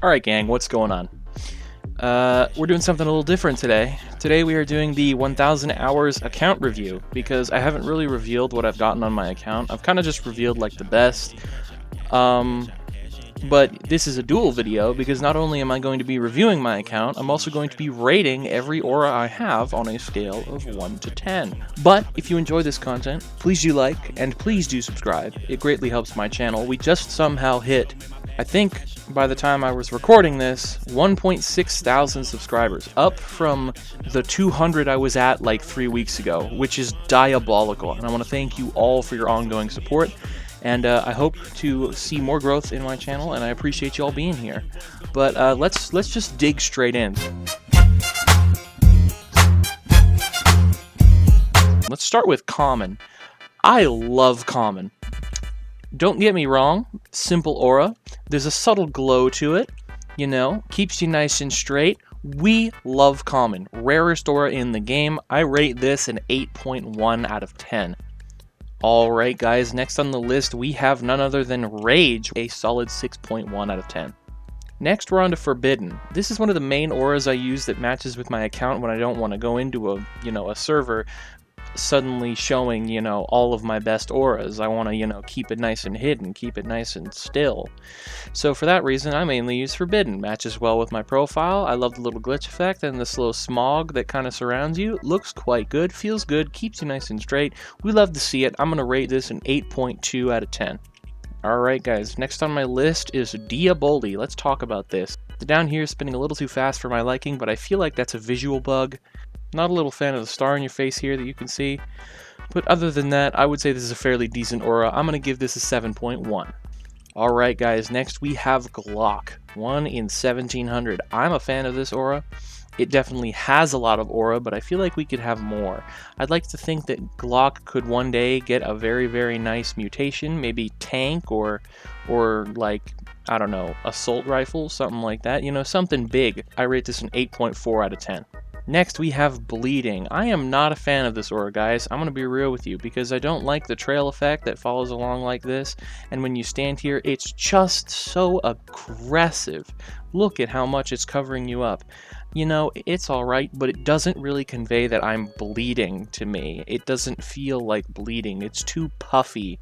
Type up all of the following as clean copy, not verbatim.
Alright gang, what's going on? We're doing something a little different today. Today we are doing the 1000 hours account review, because I haven't really revealed what I've gotten on my account. I've kind of just revealed like the best. But this is a dual video, because not only am I going to be reviewing my account, I'm also going to be rating every aura I have on a scale of 1 to 10. But if you enjoy this content, please do like, and please do subscribe. It greatly helps my channel. We just somehow hit, I think, by the time I was recording this, 1.6 thousand subscribers, up from the 200 I was at like 3 weeks ago, which is diabolical, and I want to thank you all for your ongoing support, and I hope to see more growth in my channel, and I appreciate you all being here. But let's just dig straight in. Let's start with common. I love common. Don't get me wrong, simple aura. There's a subtle glow to it, you know, keeps you nice and straight. We love common. Rarest aura in the game. I rate this an 8.1 out of 10. Alright guys, next on the list we have none other than Rage, a solid 6.1 out of 10. Next we're on to Forbidden. This is one of the main auras I use that matches with my account when I don't want to go into a server suddenly showing, all of my best auras. I want to, keep it nice and hidden, keep it nice and still. So for that reason, I mainly use Forbidden. Matches well with my profile. I love the little glitch effect and the slow smog that kind of surrounds you. Looks quite good, feels good, keeps you nice and straight. We love to see it. I'm going to rate this an 8.2 out of 10. Alright guys, next on my list is Diaboli. Let's talk about this. The down here is spinning a little too fast for my liking, but I feel like that's a visual bug. Not a little fan of the star in your face here that you can see, but other than that, I would say this is a fairly decent aura. I'm going to give this a 7.1. Alright guys, next we have Glock, 1 in 1700. I'm a fan of this aura. It definitely has a lot of aura, but I feel like we could have more. I'd like to think that Glock could one day get a very, very nice mutation, maybe tank or like, I don't know, assault rifle, something like that. Something big. I rate this an 8.4 out of 10. Next, we have Bleeding. I am not a fan of this aura, guys. I'm going to be real with you, because I don't like the trail effect that follows along like this, and when you stand here, it's just so aggressive. Look at how much it's covering you up. It's alright, but it doesn't really convey that I'm bleeding to me. It doesn't feel like bleeding. It's too puffy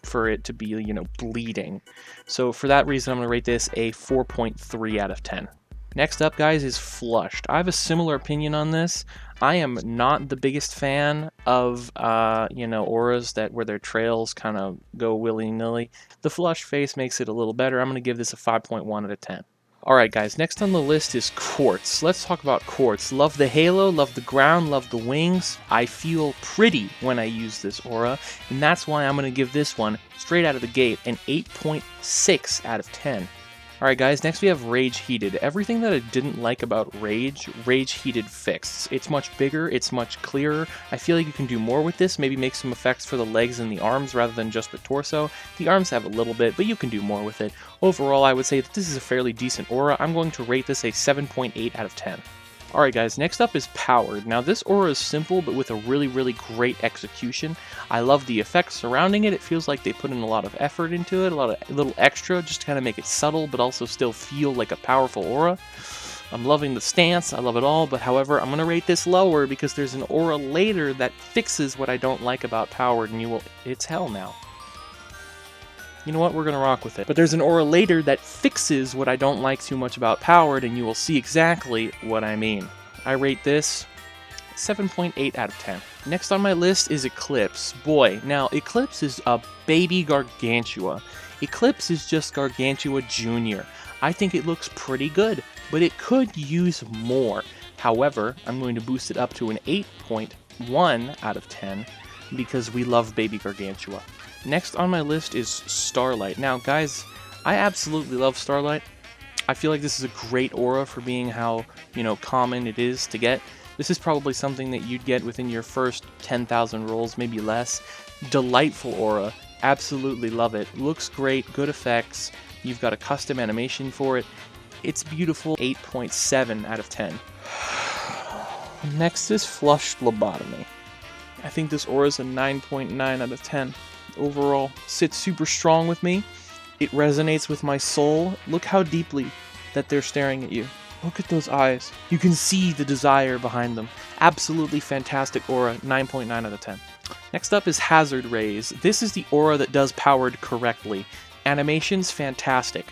for it to be, bleeding. So for that reason, I'm going to rate this a 4.3 out of 10. Next up, guys, is Flushed. I have a similar opinion on this. I am not the biggest fan of, auras where their trails kind of go willy-nilly. The Flushed face makes it a little better. I'm going to give this a 5.1 out of 10. Alright guys, next on the list is Quartz. Let's talk about Quartz. Love the halo, love the ground, love the wings. I feel pretty when I use this aura, and that's why I'm going to give this one, straight out of the gate, an 8.6 out of 10. Alright guys, next we have Rage Heated. Everything that I didn't like about Rage Heated fixed. It's much bigger, it's much clearer. I feel like you can do more with this, maybe make some effects for the legs and the arms rather than just the torso. The arms have a little bit, but you can do more with it. Overall, I would say that this is a fairly decent aura. I'm going to rate this a 7.8 out of 10. Alright guys, next up is Powered. Now this aura is simple, but with a really, really great execution. I love the effects surrounding it. It feels like they put in a lot of effort into it, a little extra, just to kind of make it subtle, but also still feel like a powerful aura. I'm loving the stance, I love it all, but however, I'm going to rate this lower because there's an aura later that fixes what I don't like about Powered, and it's hell now. You know what, we're going to rock with it. But there's an aura later that fixes what I don't like too much about Powered, and you will see exactly what I mean. I rate this 7.8 out of 10. Next on my list is Eclipse. Boy, now Eclipse is a baby Gargantua. Eclipse is just Gargantua Jr. I think it looks pretty good, but it could use more. However, I'm going to boost it up to an 8.1 out of 10 because we love baby Gargantua. Next on my list is Starlight. Now guys, I absolutely love Starlight. I feel like this is a great aura for being how, common it is to get. This is probably something that you'd get within your first 10,000 rolls, maybe less. Delightful aura. Absolutely love it. Looks great, good effects. You've got a custom animation for it. It's beautiful. 8.7 out of 10. Next is Flushed Lobotomy. I think this aura is a 9.9 out of 10. Overall, sits super strong with me. It resonates with my soul. Look how deeply that they're staring at you. Look at those eyes. You can see the desire behind them. Absolutely fantastic aura, 9.9 out of 10. Next up is Hazard Rays. This is the aura that does powered correctly. Animation's fantastic.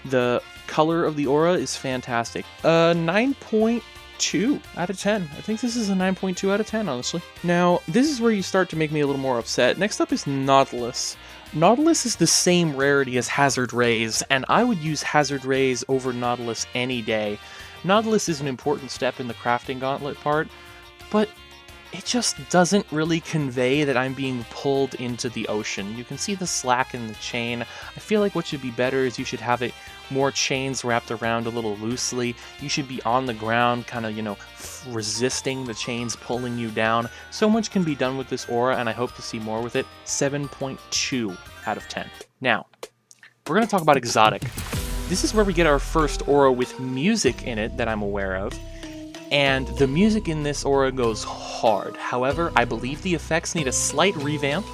The color of the aura is fantastic. 9.2 out of 10. I think this is a 9.2 out of 10, honestly. Now, this is where you start to make me a little more upset. Next up is Nautilus. Nautilus is the same rarity as Hazard Rays, and I would use Hazard Rays over Nautilus any day. Nautilus is an important step in the crafting gauntlet part, but it just doesn't really convey that I'm being pulled into the ocean. You can see the slack in the chain. I feel like what should be better is you should have it more chains wrapped around a little loosely. You should be on the ground, kind of, resisting the chains pulling you down. So much can be done with this aura, and I hope to see more with it. 7.2 out of 10. Now, we're going to talk about Exotic. This is where we get our first aura with music in it that I'm aware of. And the music in this aura goes hard. However, I believe the effects need a slight revamp.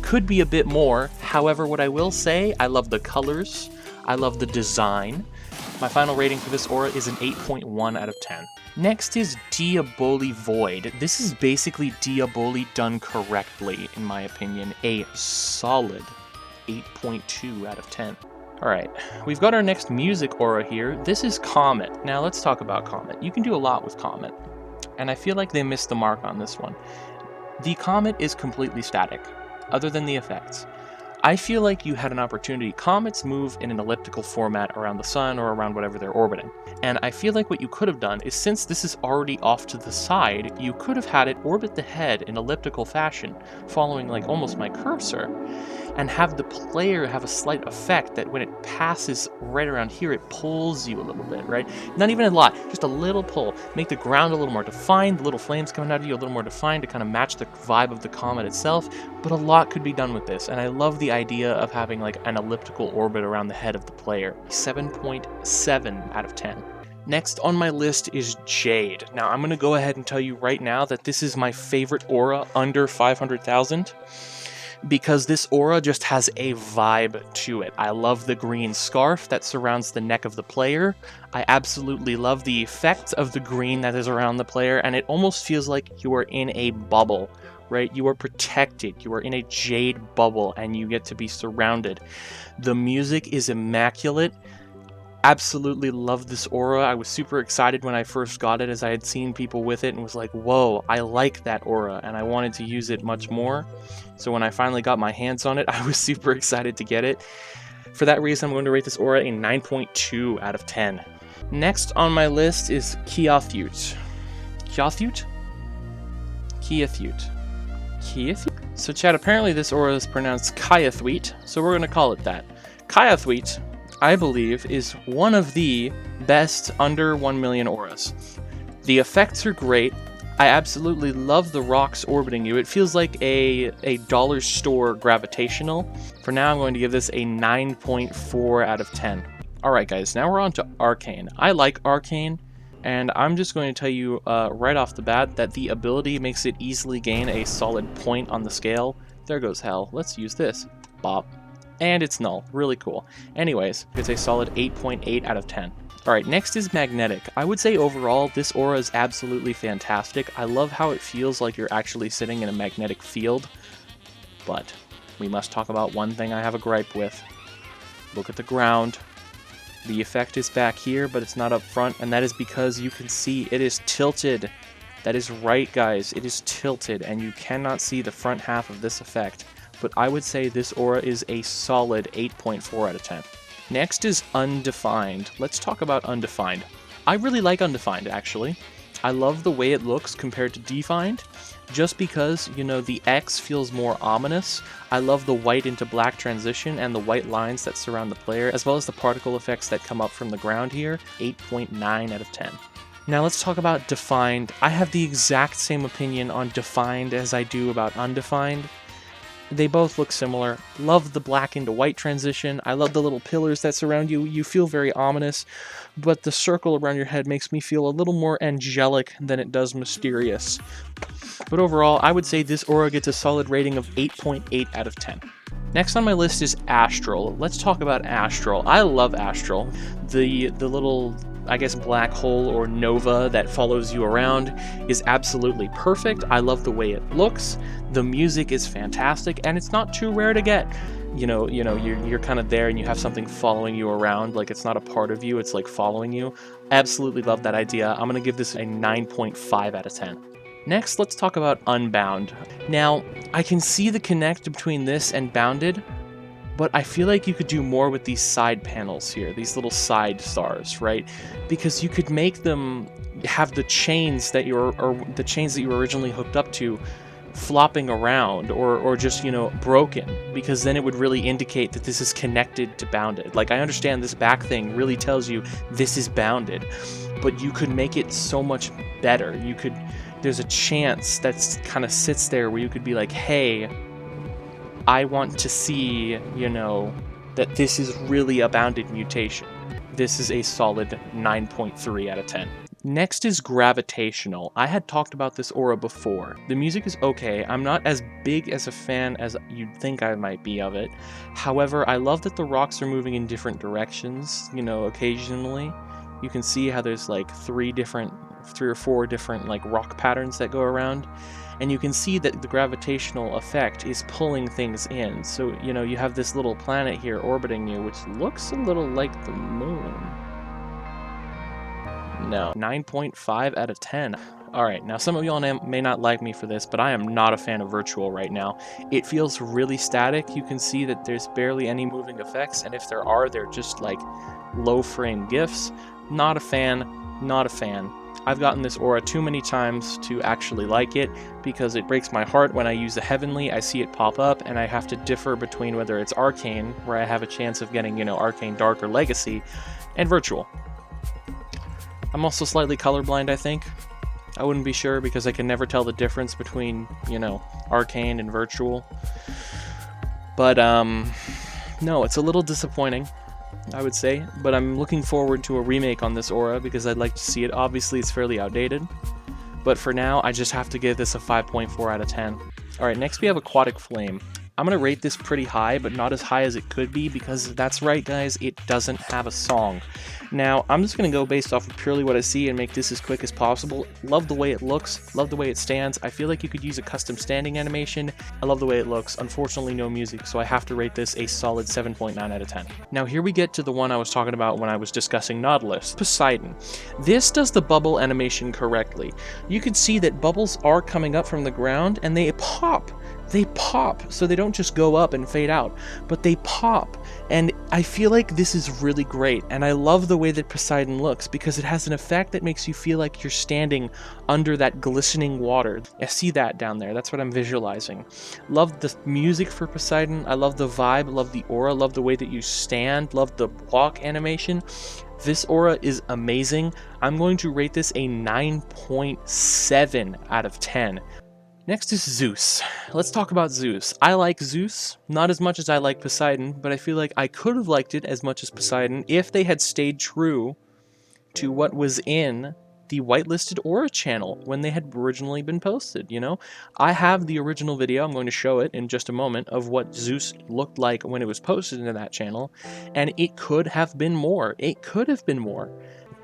Could be a bit more. However, what I will say, I love the colors. I love the design. My final rating for this aura is an 8.1 out of 10. Next is Diaboli Void. This is basically Diaboli done correctly, in my opinion. A solid 8.2 out of 10. Alright, we've got our next music aura here. This is Comet. Now let's talk about Comet. You can do a lot with Comet, and I feel like they missed the mark on this one. The Comet is completely static, other than the effects. I feel like you had an opportunity. Comets move in an elliptical format around the sun or around whatever they're orbiting. And I feel like what you could have done is, since this is already off to the side, you could have had it orbit the head in elliptical fashion, following like almost my cursor, and have the player have a slight effect that when it passes right around here, it pulls you a little bit, right? Not even a lot, just a little pull. Make the ground a little more defined, the little flames coming out of you a little more defined to kind of match the vibe of the comet itself, but a lot could be done with this, and I love the idea of having like an elliptical orbit around the head of the player. 7.7 out of 10. Next on my list is Jade. Now I'm going to go ahead and tell you right now that this is my favorite aura under 500,000. Because this aura just has a vibe to it. I love the green scarf that surrounds the neck of the player. I absolutely love the effect of the green that is around the player, and it almost feels like you are in a bubble, right? You are protected. You are in a jade bubble, and you get to be surrounded. The music is immaculate. Absolutely love this aura. I was super excited when I first got it, as I had seen people with it and was like, whoa, I like that aura, and I wanted to use it much more. So when I finally got my hands on it, I was super excited to get it. For that reason, I'm going to rate this aura a 9.2 out of 10. Next on my list is Kiathute. Kiathute? Kiathute. Kiathute? So chat, apparently this aura is pronounced Kiathute, so we're going to call it that. Kiathute, I believe, is one of the best under 1 million auras. The effects are great. I absolutely love the rocks orbiting you. It feels like a dollar store gravitational. For now, I'm going to give this a 9.4 out of 10. Alright guys, now we're on to Arcane. I like Arcane, and I'm just going to tell you right off the bat that the ability makes it easily gain a solid point on the scale. There goes hell. Let's use this. Bop. And it's null. Really cool. Anyways, it's a solid 8.8 out of 10. Alright, next is Magnetic. I would say overall, this aura is absolutely fantastic. I love how it feels like you're actually sitting in a magnetic field. But we must talk about one thing I have a gripe with. Look at the ground. The effect is back here, but it's not up front, and that is because you can see it is tilted. That is right, guys. It is tilted, and you cannot see the front half of this effect. But I would say this aura is a solid 8.4 out of 10. Next is Undefined. Let's talk about Undefined. I really like Undefined, actually. I love the way it looks compared to Defined, just because, the X feels more ominous. I love the white into black transition and the white lines that surround the player, as well as the particle effects that come up from the ground here. 8.9 out of 10. Now let's talk about Defined. I have the exact same opinion on Defined as I do about Undefined. They both look similar. Love the black into white transition. I love the little pillars that surround you. You feel very ominous, but the circle around your head makes me feel a little more angelic than it does mysterious. But overall, I would say this aura gets a solid rating of 8.8 out of 10. Next on my list is Astral. Let's talk about Astral. I love Astral. The little, I guess, black hole or nova that follows you around is absolutely perfect. I love the way it looks. The music is fantastic, and it's not too rare to get. You're kind of there and you have something following you around, like it's not a part of you, it's like following you. Absolutely love that idea. I'm gonna give this a 9.5 out of 10. Next, let's talk about Unbound. Now, I can see the connect between this and Bounded, but I feel like you could do more with these side panels here, these little side stars, right? Because you could make them have the chains that you were originally hooked up to flopping around or just, broken, because then it would really indicate that this is connected to Bounded. Like, I understand this back thing really tells you this is Bounded, but you could make it so much better. There's a chance that kind of sits there where you could be like, hey, I want to see, that this is really a Bounded mutation. This is a solid 9.3 out of 10. Next is Gravitational. I had talked about this aura before. The music is okay. I'm not as big as a fan as you'd think I might be of it. However, I love that the rocks are moving in different directions, occasionally. You can see how there's like 3 or 4 different like rock patterns that go around, and you can see that the gravitational effect is pulling things in. So you have this little planet here orbiting you, which looks a little like the moon. No, 9.5 out of 10. Alright, now some of y'all may not like me for this, but I am not a fan of Virtual right now. It feels really static. You can see that there's barely any moving effects, and if there are, they're just like low frame GIFs. Not a fan, not a fan. I've gotten this aura too many times to actually like it, because it breaks my heart when I use the Heavenly, I see it pop up, and I have to differ between whether it's Arcane, where I have a chance of getting, Arcane Dark or Legacy, and Virtual. I'm also slightly colorblind, I think. I wouldn't be sure, because I can never tell the difference between, Arcane and Virtual. But, no, it's a little disappointing, I would say, but I'm looking forward to a remake on this aura because I'd like to see it. Obviously, it's fairly outdated, but for now, I just have to give this a 5.4 out of 10. Alright, next we have Aquatic Flame. I'm going to rate this pretty high, but not as high as it could be, because that's right, guys, it doesn't have a song. Now, I'm just going to go based off of purely what I see and make this as quick as possible. Love the way it looks, love the way it stands. I feel like you could use a custom standing animation. I love the way it looks. Unfortunately, no music, so I have to rate this a solid 7.9 out of 10. Now, here we get to the one I was talking about when I was discussing Nautilus, Poseidon. This does the bubble animation correctly. You can see that bubbles are coming up from the ground, and they pop. They pop, so they don't just go up and fade out, but they pop, and I feel like this is really great, and I love the way that Poseidon looks, because it has an effect that makes you feel like you're standing under that glistening water. I see that down there, that's what I'm visualizing. Love the music for Poseidon, I love the vibe, love the aura, love the way that you stand, love the walk animation. This aura is amazing. I'm going to rate this a 9.7 out of 10. Next is Zeus. Let's talk about Zeus. I like Zeus, not as much as I like Poseidon, but I feel like I could have liked it as much as Poseidon if they had stayed true to what was in the whitelisted aura channel when they had originally been posted, I have the original video, I'm going to show it in just a moment, of what Zeus looked like when it was posted into that channel, and it could have been more. It could have been more.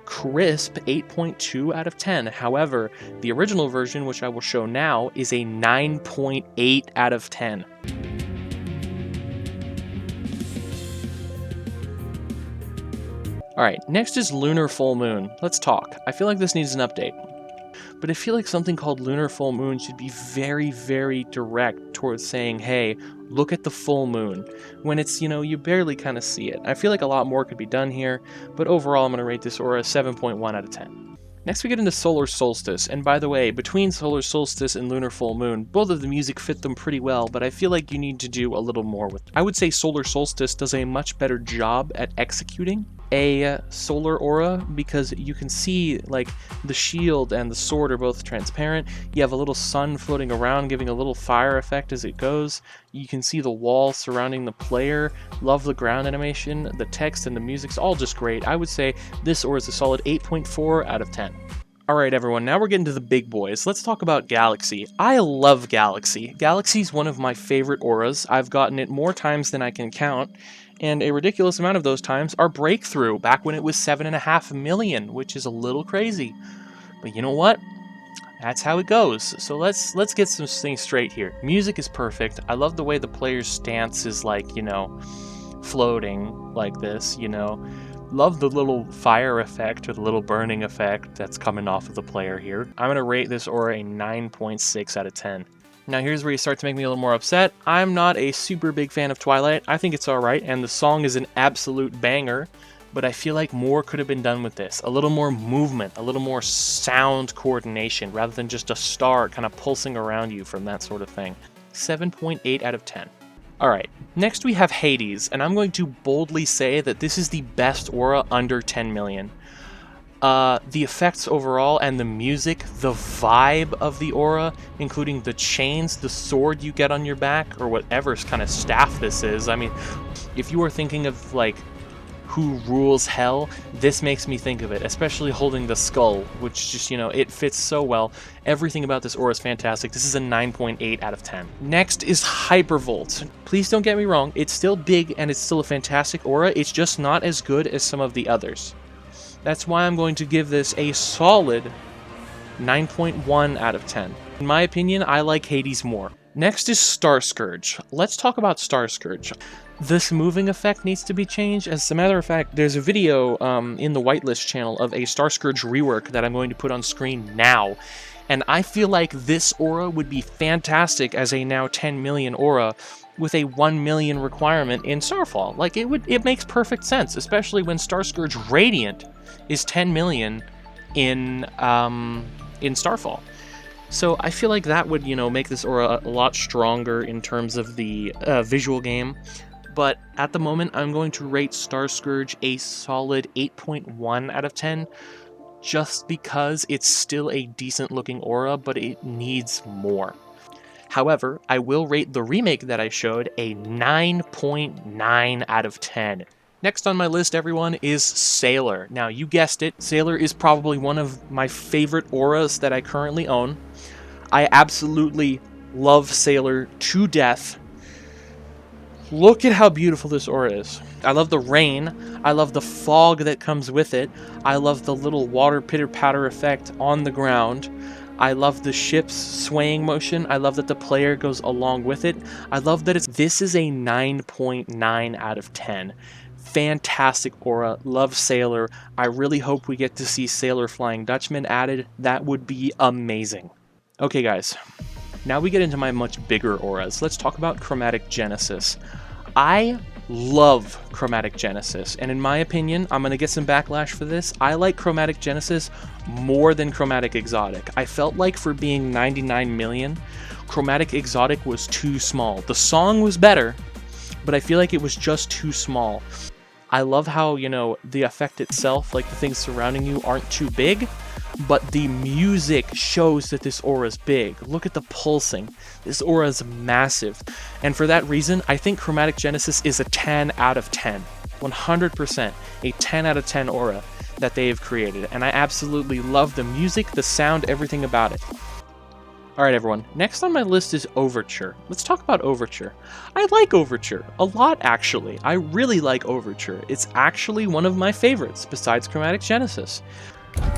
Crisp 8.2 out of 10. However, the original version, which I will show now, is a 9.8 out of 10. Alright, next is Lunar Full Moon. Let's talk. I feel like this needs an update. But I feel like something called Lunar Full Moon should be very, very direct towards saying, hey, look at the full moon, when it's, you barely kind of see it. I feel like a lot more could be done here, but overall I'm going to rate this aura a 7.1 out of 10. Next we get into Solar Solstice, and by the way, between Solar Solstice and Lunar Full Moon, both of the music fit them pretty well, but I feel like you need to do a little more with it. I would say Solar Solstice does a much better job at executing a solar aura, because you can see like the shield and the sword are both transparent. You have a little sun floating around giving a little fire effect as it goes. You can see the wall surrounding the player. Love the ground animation, the text and the music's all just great. I would say this aura is a solid 8.4 out of 10. Alright everyone, now we're getting to the big boys. Let's talk about Galaxy. I love Galaxy. Galaxy's one of my favorite auras. I've gotten it more times than I can count, and a ridiculous amount of those times are Breakthrough, back when it was 7.5 million, which is a little crazy. But you know what? That's how it goes. So let's get some things straight here. Music is perfect. I love the way the player's stance is like, you know, floating like this, you know. Love the little fire effect or the little burning effect that's coming off of the player here. I'm going to rate this aura a 9.6 out of 10. Now here's where you start to make me a little more upset. I'm not a super big fan of Twilight. I think it's alright, and the song is an absolute banger, but I feel like more could have been done with this. A little more movement, a little more sound coordination, rather than just a star kind of pulsing around you from that sort of thing. 7.8 out of 10. Alright, next we have Hades, and I'm going to boldly say that this is the best aura under 10 million. The effects overall and the music, the vibe of the aura, including the chains, the sword you get on your back, or whatever kind of staff this is. I mean, if you are thinking of, like, who rules hell, this makes me think of it, especially holding the skull, which just, you know, it fits so well. Everything about this aura is fantastic. This is a 9.8 out of 10. Next is Hypervolt. Please don't get me wrong, it's still big and it's still a fantastic aura, it's just not as good as some of the others. That's why I'm going to give this a solid 9.1 out of 10. In my opinion, I like Hades more. Next is Star Scourge. Let's talk about Star Scourge. This moving effect needs to be changed. As a matter of fact, there's a video in the whitelist channel of a Star Scourge rework that I'm going to put on screen now. And I feel like this aura would be fantastic as a now 10 million aura with a 1 million requirement in Starfall. Like, it makes perfect sense, especially when Star Scourge Radiant is 10 million in Starfall. So I feel like that would, you know, make this aura a lot stronger in terms of the visual game. But at the moment, I'm going to rate Star Scourge a solid 8.1 out of 10, just because it's still a decent looking aura, but it needs more. However, I will rate the remake that I showed a 9.9 out of 10. Next on my list, everyone, is Sailor. Now, you guessed it, Sailor is probably one of my favorite auras that I currently own. I absolutely love Sailor to death. Look at how beautiful this aura is. I love the rain. I love the fog that comes with it. I love the little water pitter-patter effect on the ground. I love the ship's swaying motion. I love that the player goes along with it. I love that this is a 9.9 out of 10. Fantastic aura. Love Sailor. I really hope we get to see Sailor Flying Dutchman added. That would be amazing. Okay, guys. Now we get into my much bigger auras. Let's talk about Chromatic Genesis. I love Chromatic Genesis, and in my opinion, I'm going to get some backlash for this, I like Chromatic Genesis more than Chromatic Exotic. I felt like for being 99 million, Chromatic Exotic was too small. The song was better, but I feel like it was just too small. I love how, you know, the effect itself, like the things surrounding you, aren't too big, but the music shows that this aura is big. Look at the pulsing. This aura is massive. And for that reason, I think Chromatic Genesis is a 10 out of 10. 100% a 10 out of 10 aura that they have created. And I absolutely love the music, the sound, everything about it. Alright everyone, next on my list is Overture. Let's talk about Overture. I like Overture a lot, actually. I really like Overture. It's actually one of my favorites, besides Chromatic Genesis.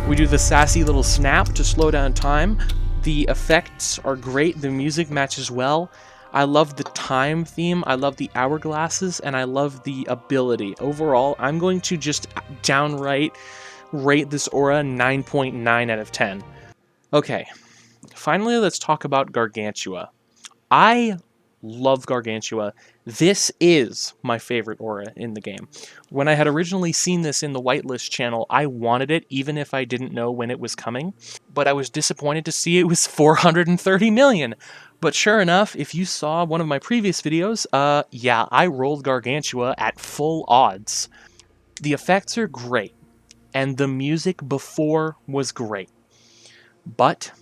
We do the sassy little snap to slow down time. The effects are great, the music matches well. I love the time theme, I love the hourglasses, and I love the ability. Overall, I'm going to just downright rate this aura 9.9 out of 10. Okay, finally let's talk about Gargantua. I love Gargantua. This is my favorite aura in the game. When I had originally seen this in the whitelist channel, I wanted it even if I didn't know when it was coming, but I was disappointed to see it was 430 million. But sure enough, if you saw one of my previous videos, yeah, I rolled Gargantua at full odds. The effects are great, and the music before was great. But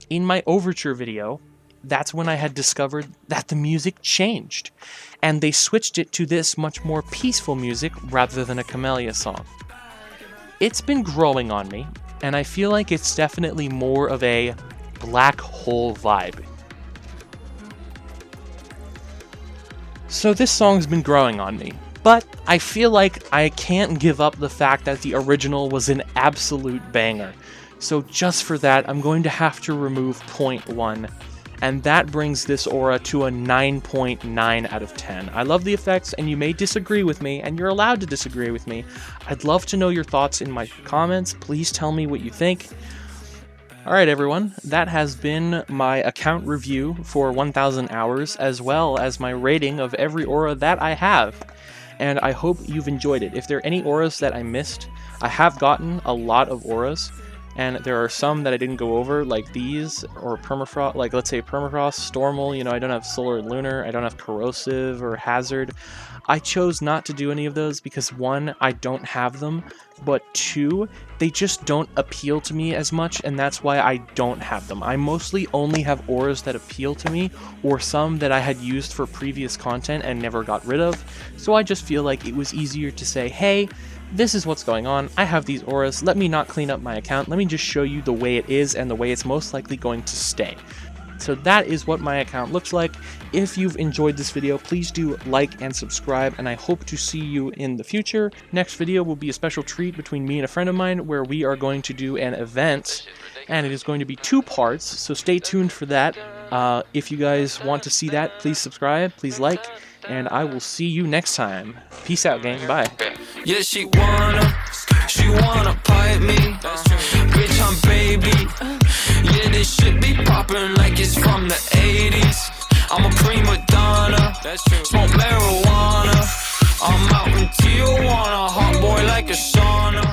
in my Overture video, that's when I had discovered that the music changed, and they switched it to this much more peaceful music rather than a Camellia song. It's been growing on me. and I feel like it's definitely more of a black hole vibe. So this song's been growing on me, but I feel like I can't give up the fact that the original was an absolute banger. So just for that, I'm going to have to remove 0.1, and that brings this aura to a 9.9 out of 10. I love the effects, and you may disagree with me, and you're allowed to disagree with me. I'd love to know your thoughts in my comments. Please tell me what you think. Alright everyone, that has been my account review for 1000 hours, as well as my rating of every aura that I have. And I hope you've enjoyed it. If there are any auras that I missed, I have gotten a lot of auras, and there are some that I didn't go over, like these, or permafrost, like let's say permafrost, stormal, you know, I don't have solar and lunar, I don't have corrosive or hazard. I chose not to do any of those because 1, I don't have them, but 2, they just don't appeal to me as much, and that's why I don't have them. I mostly only have auras that appeal to me, or some that I had used for previous content and never got rid of, so I just feel like it was easier to say, hey, this is what's going on, I have these auras, let me not clean up my account, let me just show you the way it is and the way it's most likely going to stay. So that is what my account looks like. If you've enjoyed this video, please do like and subscribe, and I hope to see you in the future. Next video will be a special treat between me and a friend of mine where we are going to do an event, and it is going to be 2 parts, so stay tuned for that. If you guys want to see that, please subscribe, please like, and I will see you next time. Peace out, gang. Bye. Yeah, she wanna pipe me. Bitch, I'm baby. Yeah, this shit be poppin' like it's from the 80s. I'm a prima donna. Smoke marijuana. I'm out in Tijuana, hot boy like a sauna.